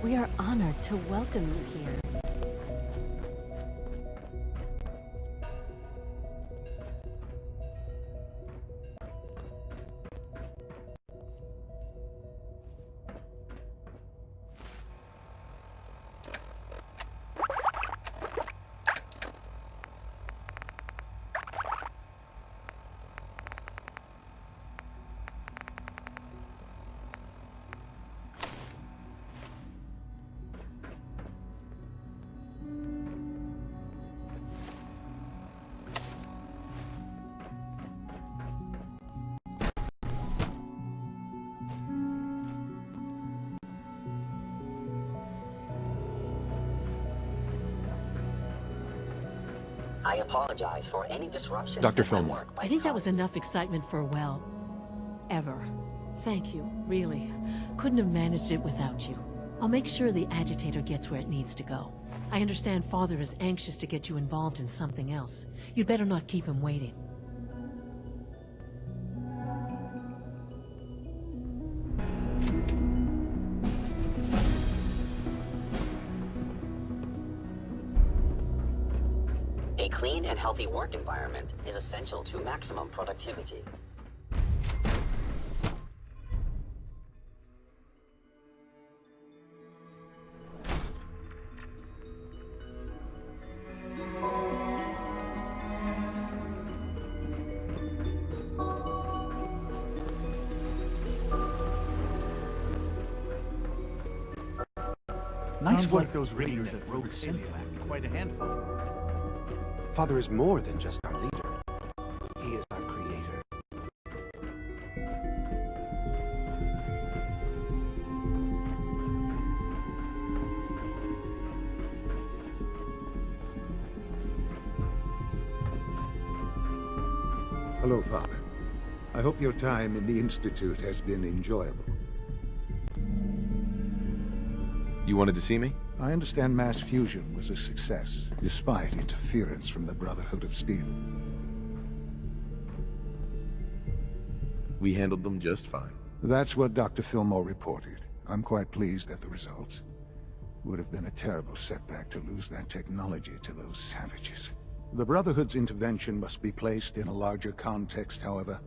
We are honored to welcome you here. I apologize for any disruptions. Dr. that my Fillmore. work I might think that cause. was enough excitement for, well, ever. Thank you, really. Couldn't have managed it without you. I'll make sure the agitator gets where it needs to go. I understand Father is anxious to get you involved in something else. You'd better not keep him waiting. A clean and healthy work environment is essential to maximum productivity. Sounds like those raiders at Rogue City lacked quite a handful. Father is more than just our leader. He is our creator. Hello, Father. I hope your time in the Institute has been enjoyable. You wanted to see me? I understand mass fusion was a success, despite interference from the Brotherhood of Steel. We handled them just fine. That's what Dr. Fillmore reported. I'm quite pleased at the results. Would have been a terrible setback to lose that technology to those savages. The Brotherhood's intervention must be placed in a larger context, however,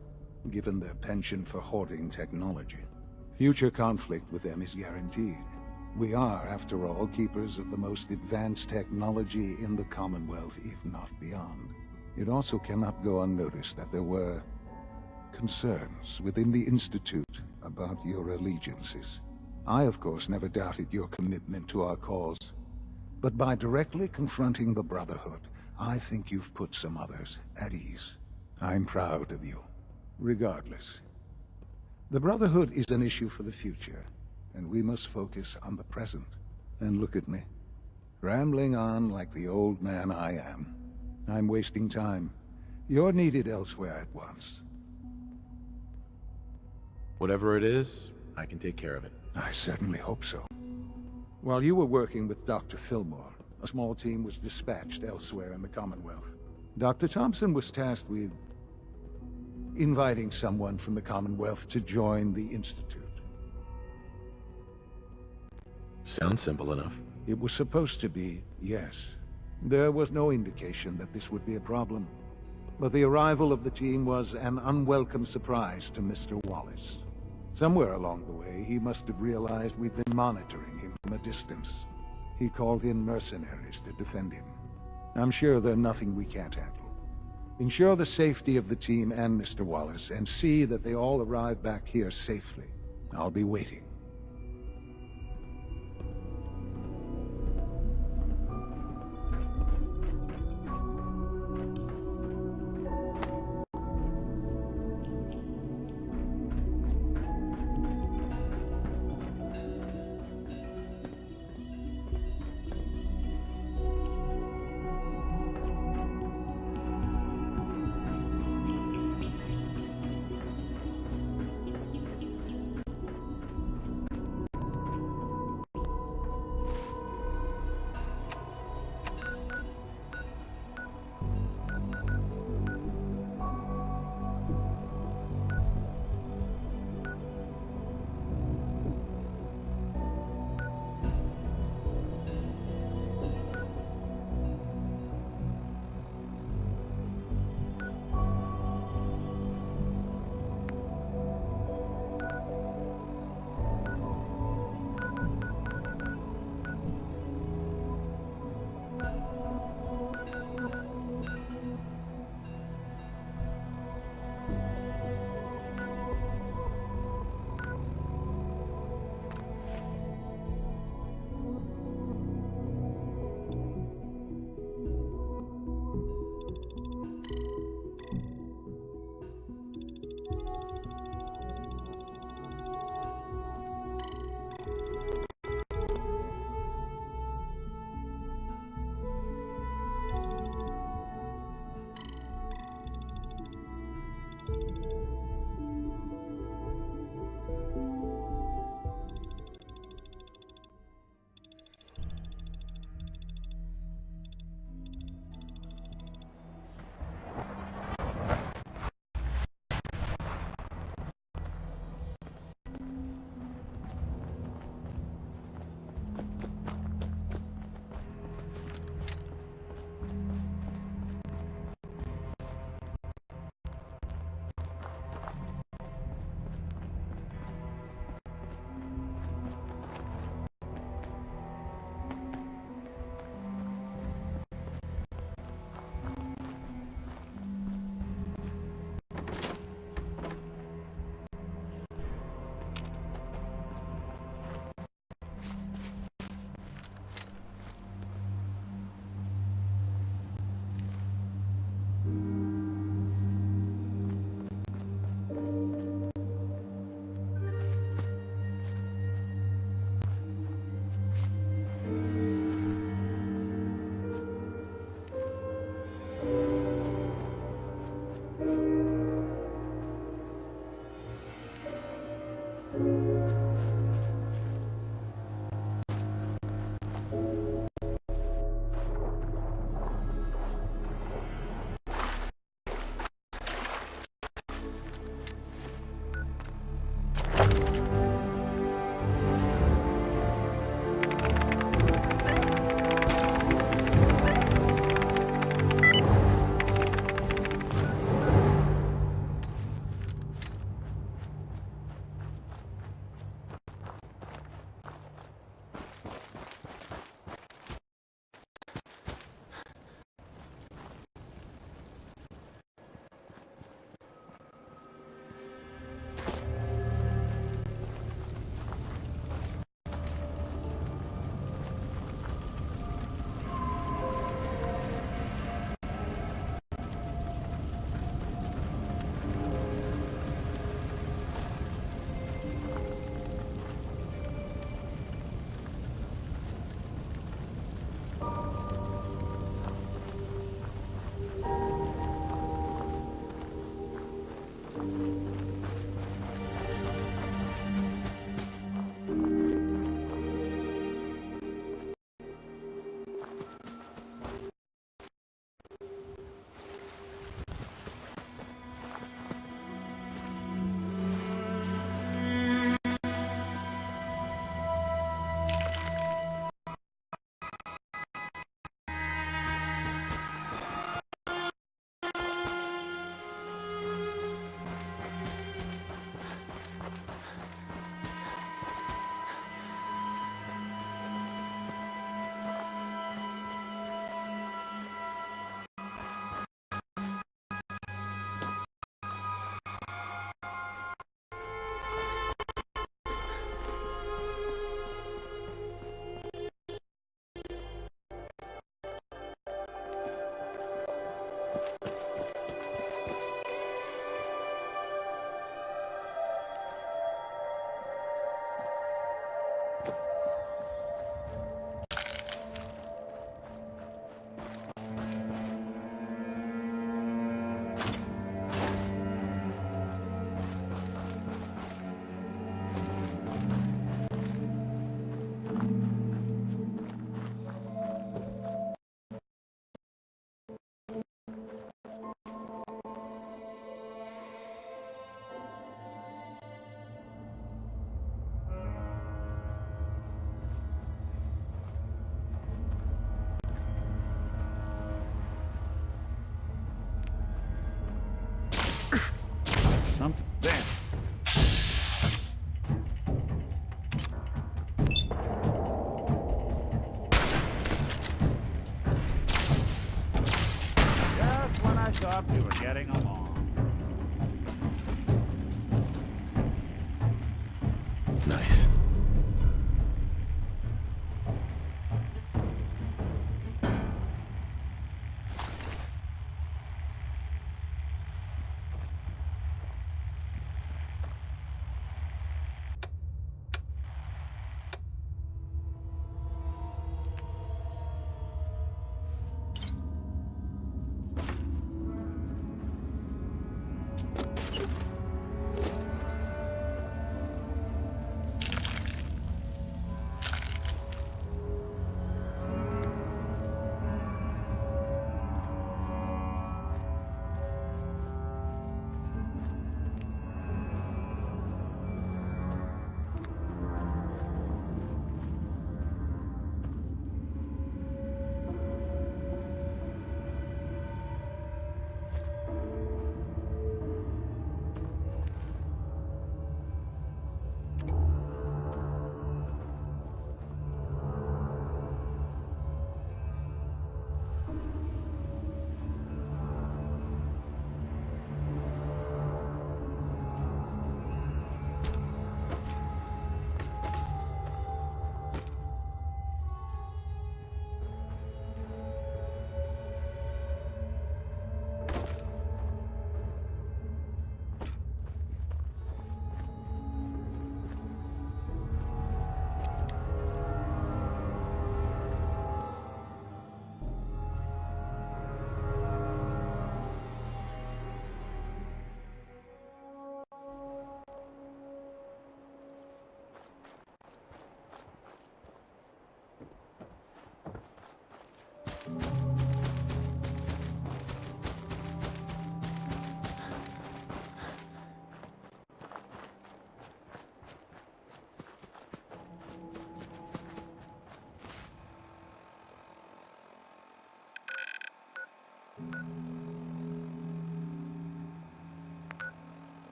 given their penchant for hoarding technology. Future conflict with them is guaranteed. We are, after all, keepers of the most advanced technology in the Commonwealth, if not beyond. It also cannot go unnoticed that there were concerns within the Institute about your allegiances. I, of course, never doubted your commitment to our cause. But by directly confronting the Brotherhood, I think you've put some others at ease. I'm proud of you. Regardless, the Brotherhood is an issue for the future, and we must focus on the present. And look at me, rambling on like the old man I am. I'm wasting time. You're needed elsewhere at once. Whatever it is, I can take care of it. I certainly hope so. While you were working with Dr. Fillmore, a small team was dispatched elsewhere in the Commonwealth. Dr. Thompson was tasked with inviting someone from the Commonwealth to join the Institute. Sounds simple enough. It was supposed to be, yes. There was no indication that this would be a problem. But the arrival of the team was an unwelcome surprise to Mr. Wallace. Somewhere along the way, he must have realized we'd been monitoring him from a distance. He called in mercenaries to defend him. I'm sure they're nothing we can't handle. Ensure the safety of the team and Mr. Wallace, and see that they all arrive back here safely. I'll be waiting. Something there. Just when I thought we were getting along. Nice.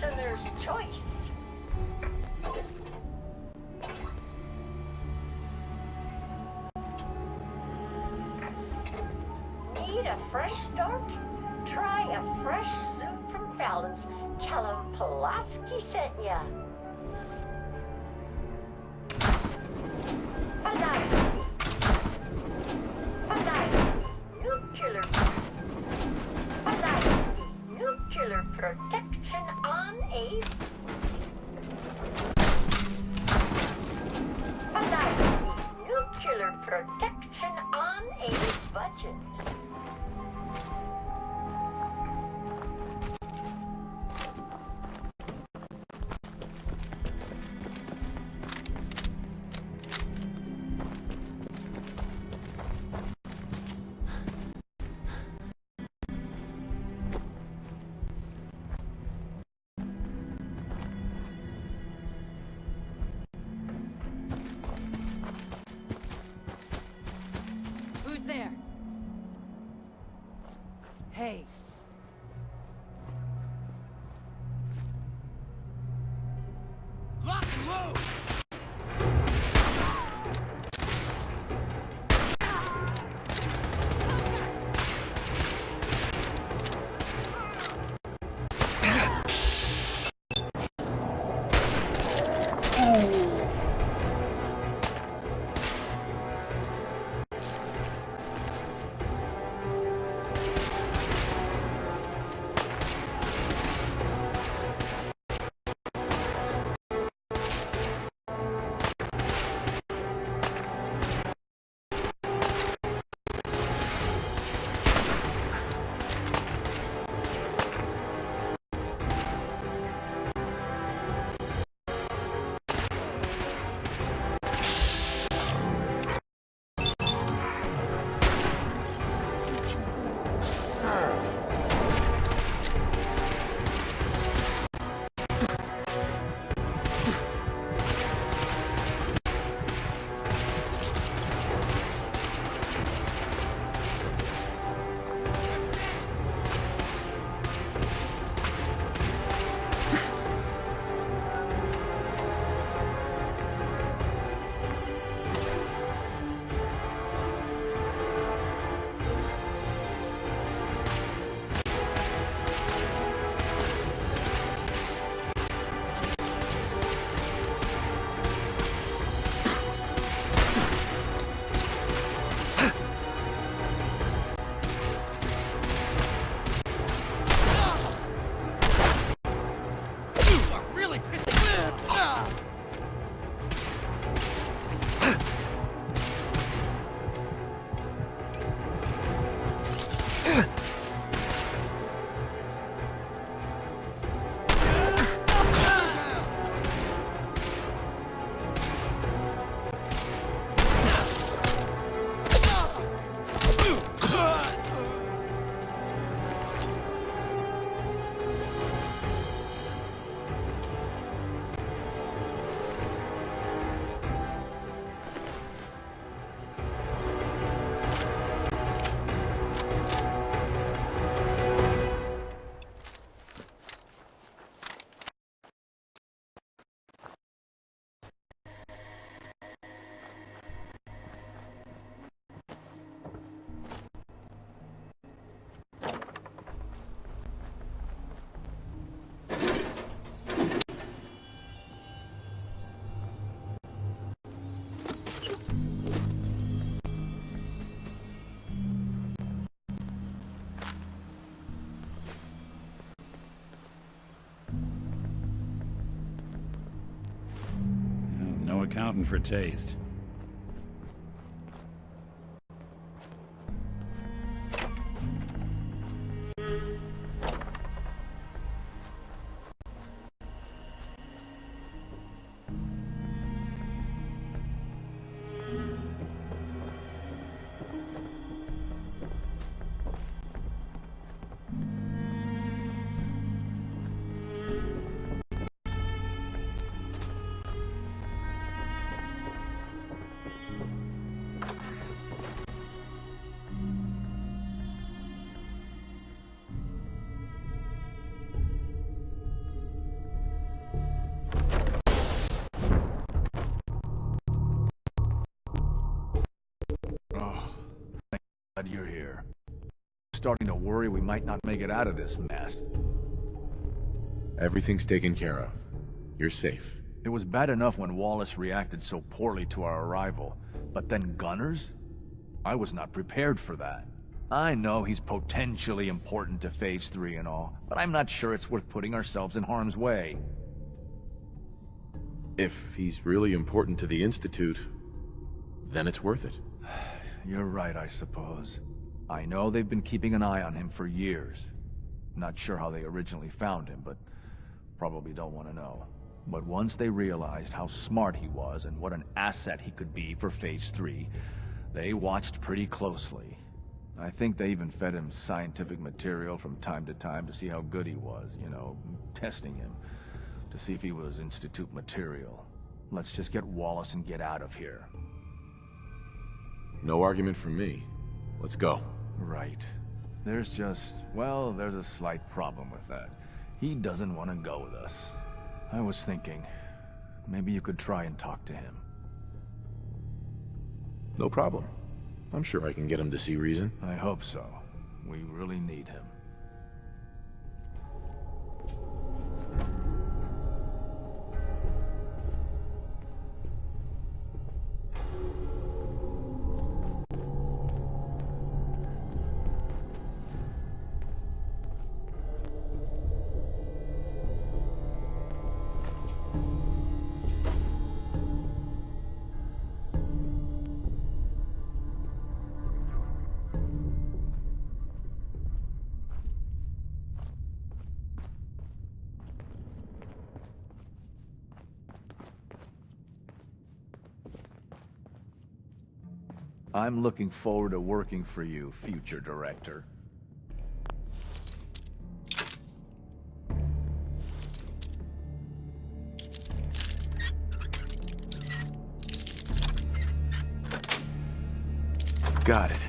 listener's choice. Need a fresh start? Try a fresh soup from Fallon's. Tell 'em Pulaski sent ya. Nuclear protection on a nuclear protection on a budget. There. Hey. Lock and load! No accounting for taste. glad you're here. Starting to worry we might not make it out of this mess. Everything's taken care of. You're safe. It was bad enough when Wallace reacted so poorly to our arrival, but then Gunners? I was not prepared for that. I know he's potentially important to Phase 3 and all, but I'm not sure it's worth putting ourselves in harm's way. If he's really important to the Institute, then it's worth it. You're right, I suppose. I know they've been keeping an eye on him for years. Not sure how they originally found him, but probably don't want to know. But once they realized how smart he was and what an asset he could be for Phase 3, they watched pretty closely. I think they even fed him scientific material from time to time to see how good he was, you know, testing him, to see if he was Institute material. Let's just get Wallace and get out of here. No argument from me. Let's go. Right. There's just, well, there's a slight problem with that. He doesn't want to go with us. I was thinking, maybe you could try and talk to him. No problem. I'm sure I can get him to see reason. I hope so. We really need him. I'm looking forward to working for you, future director. Got it.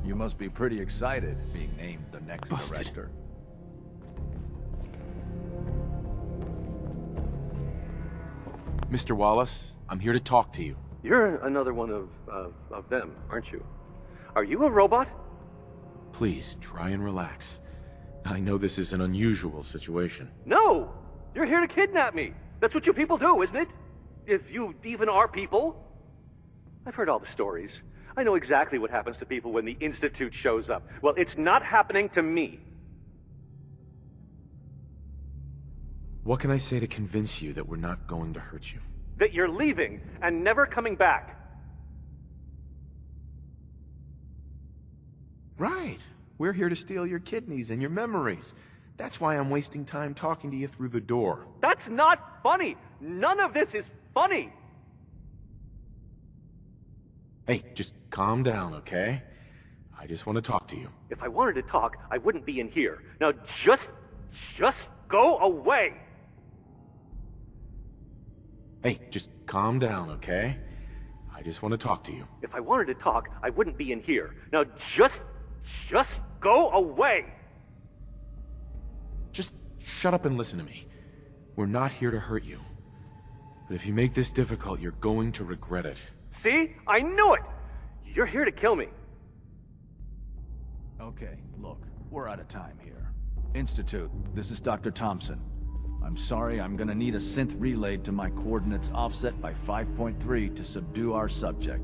You must be pretty excited being named the next director. Mr. Wallace, I'm here to talk to you. You're another one of them, aren't you? Are you a robot? Please, try and relax. I know this is an unusual situation. No! You're here to kidnap me! That's what you people do, isn't it? If you even are people. I've heard all the stories. I know exactly what happens to people when the Institute shows up. Well, it's not happening to me. What can I say to convince you that we're not going to hurt you? That you're leaving and never coming back. Right. We're here to steal your kidneys and your memories. That's why I'm wasting time talking to you through the door. That's not funny! None of this is funny! Hey, just calm down, okay? I just want to talk to you. If I wanted to talk, I wouldn't be in here. Now just go away! Hey, just calm down, okay? I just want to talk to you. If I wanted to talk, I wouldn't be in here. Now just go away! Just shut up and listen to me. We're not here to hurt you. But if you make this difficult, you're going to regret it. See? I knew it! You're here to kill me. Okay, look, we're out of time here. Institute, this is Dr. Thompson. I'm sorry, I'm gonna need a synth relayed to my coordinates offset by 5.3 to subdue our subject.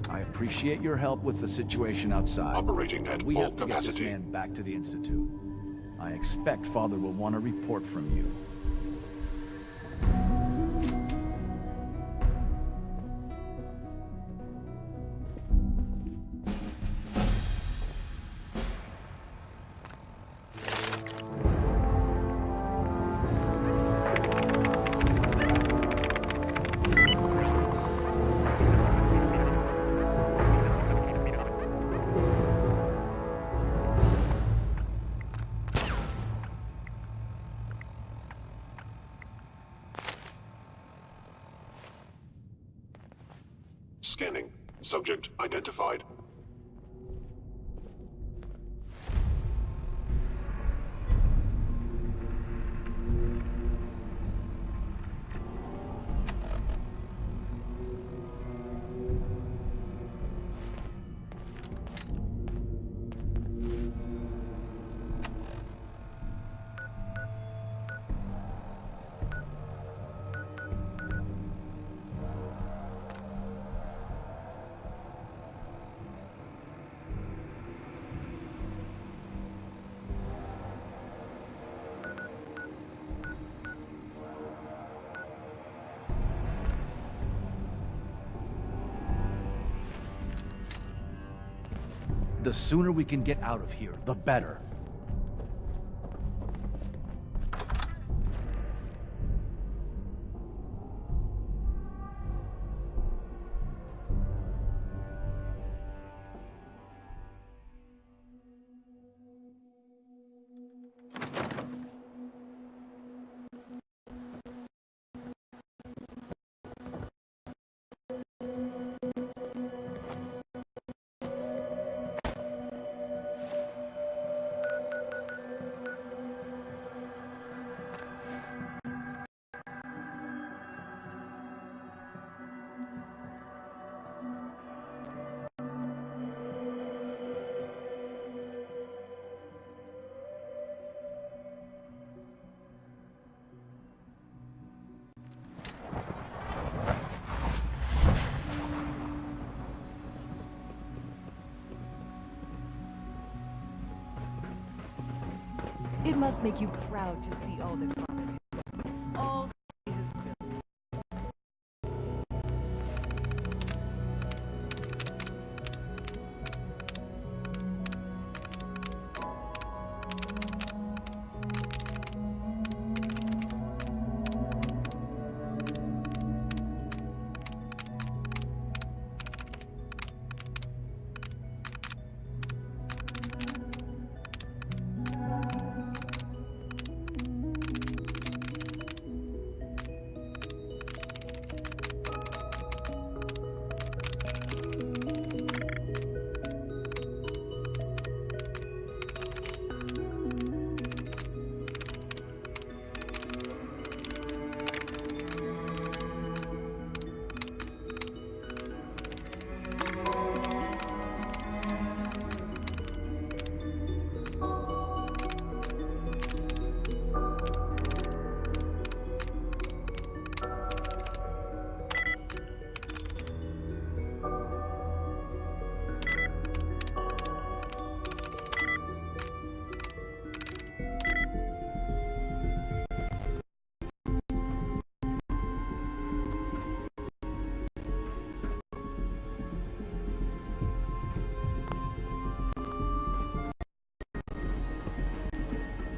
I appreciate your help with the situation outside. Operating at We full have to get this capacity. man back to the Institute. I expect Father will want a report from you. Scanning. Subject identified. The sooner we can get out of here, the better. It must make you proud to see all that Father has done. All he has built.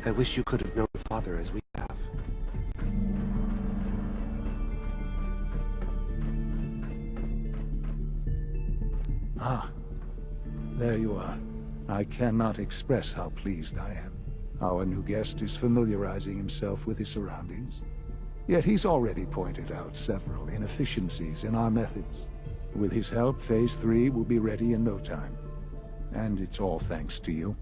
I wish you could have known Father as we have. Ah, there you are. I cannot express how pleased I am. Our new guest is familiarizing himself with his surroundings. Yet he's already pointed out several inefficiencies in our methods. With his help, Phase 3 will be ready in no time. And it's all thanks to you.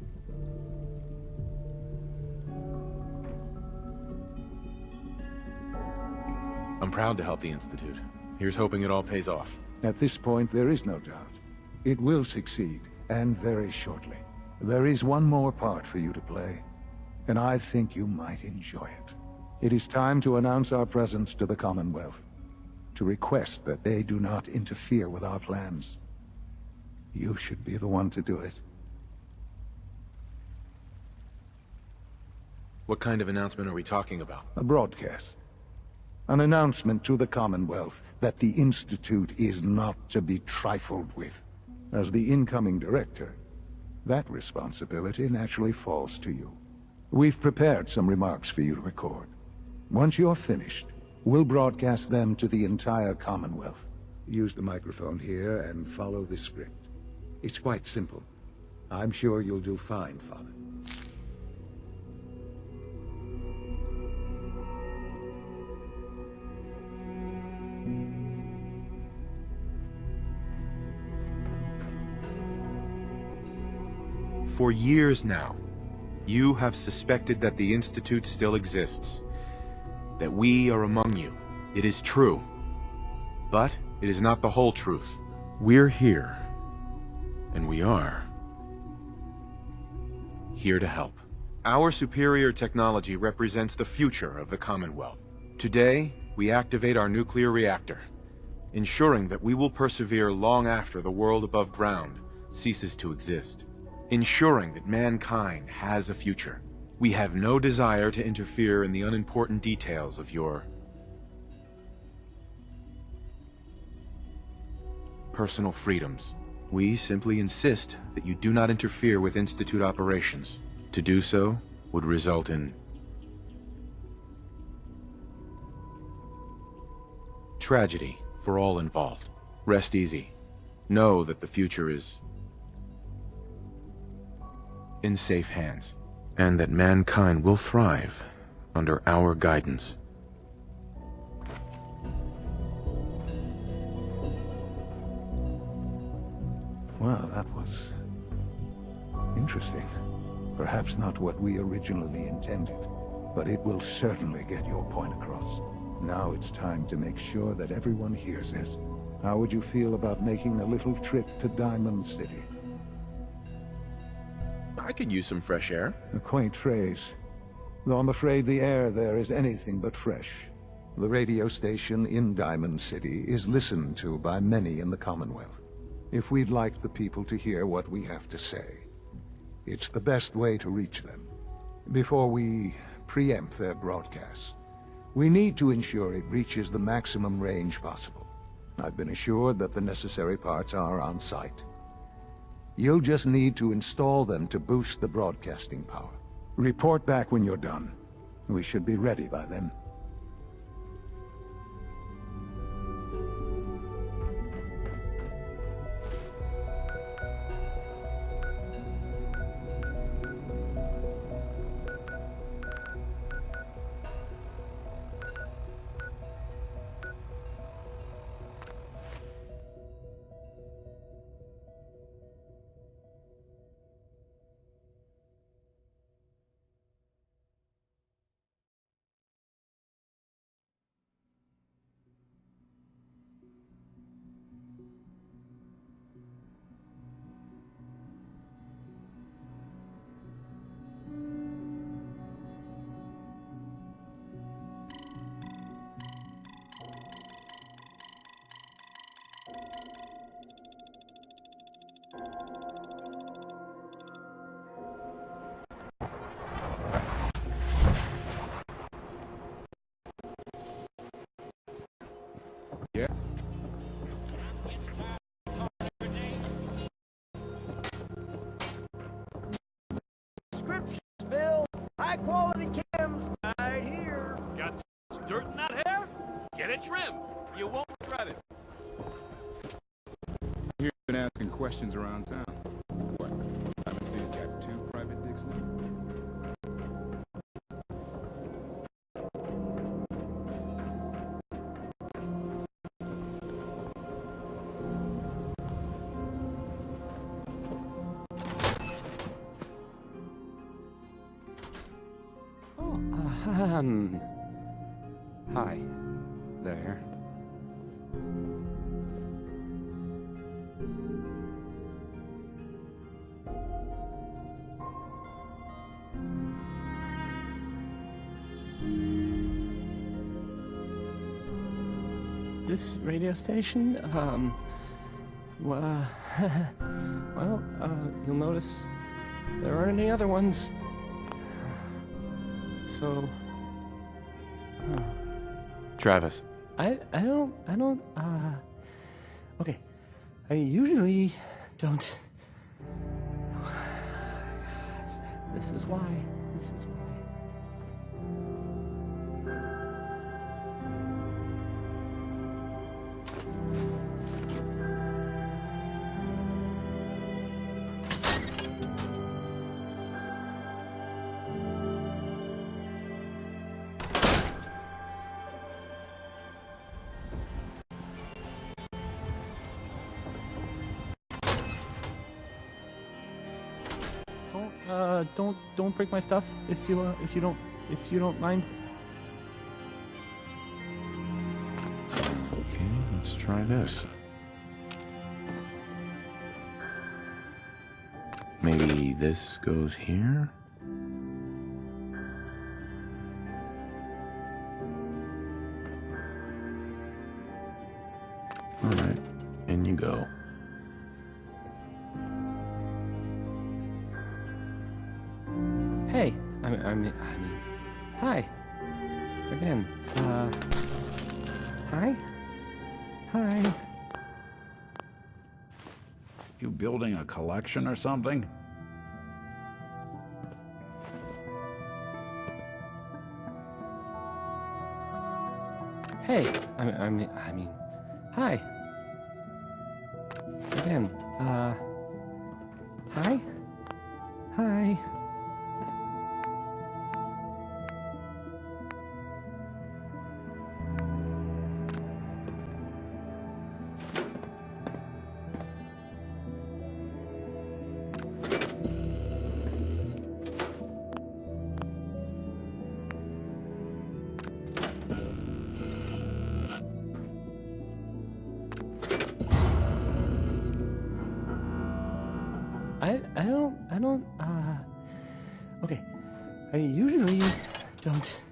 I'm proud to help the Institute. Here's hoping it all pays off. At this point, there is no doubt. It will succeed, and very shortly. There is one more part for you to play, and I think you might enjoy it. It is time to announce our presence to the Commonwealth, to request that they do not interfere with our plans. You should be the one to do it. What kind of announcement are we talking about? A broadcast. An announcement to the Commonwealth that the Institute is not to be trifled with. As the incoming director, that responsibility naturally falls to you. We've prepared some remarks for you to record. Once you're finished, we'll broadcast them to the entire Commonwealth. Use the microphone here and follow the script. It's quite simple. I'm sure you'll do fine, Father. For years now, you have suspected that the Institute still exists, that we are among you. It is true, but it is not the whole truth. We're here, and we are here to help. Our superior technology represents the future of the Commonwealth. Today, we activate our nuclear reactor, ensuring that we will persevere long after the world above ground ceases to exist. Ensuring that mankind has a future. We have no desire to interfere in the unimportant details of your personal freedoms. We simply insist that you do not interfere with Institute operations. To do so would result in tragedy for all involved. Rest easy. Know that the future is in safe hands, and that mankind will thrive under our guidance. Well, that was interesting. Perhaps not what we originally intended, but it will certainly get your point across. Now it's time to make sure that everyone hears it. How would you feel about making a little trip to Diamond City? I could use some fresh air. A quaint phrase, though I'm afraid the air there is anything but fresh. The radio station in Diamond City is listened to by many in the Commonwealth. If we'd like the people to hear what we have to say, it's the best way to reach them. Before we preempt their broadcasts, we need to ensure it reaches the maximum range possible. I've been assured that the necessary parts are on site. You'll just need to install them to boost the broadcasting power. Report back when you're done. We should be ready by then. trim. You won't regret it. You've been asking questions around town. What? Haven't seen he's got 2 private dicks now? Hi. There. This radio station, well, you'll notice there aren't any other ones. So, Travis. I don't, okay. I usually don't. This is why. Don't break my stuff if you don't mind. Okay, let's try this. Maybe this goes here? Alright, in you go. Hey, I mean, hi. Again, hi? Hi. You building a collection or something? Hey, I mean, hi. Again, hi? Hi. I don't, okay. I usually don't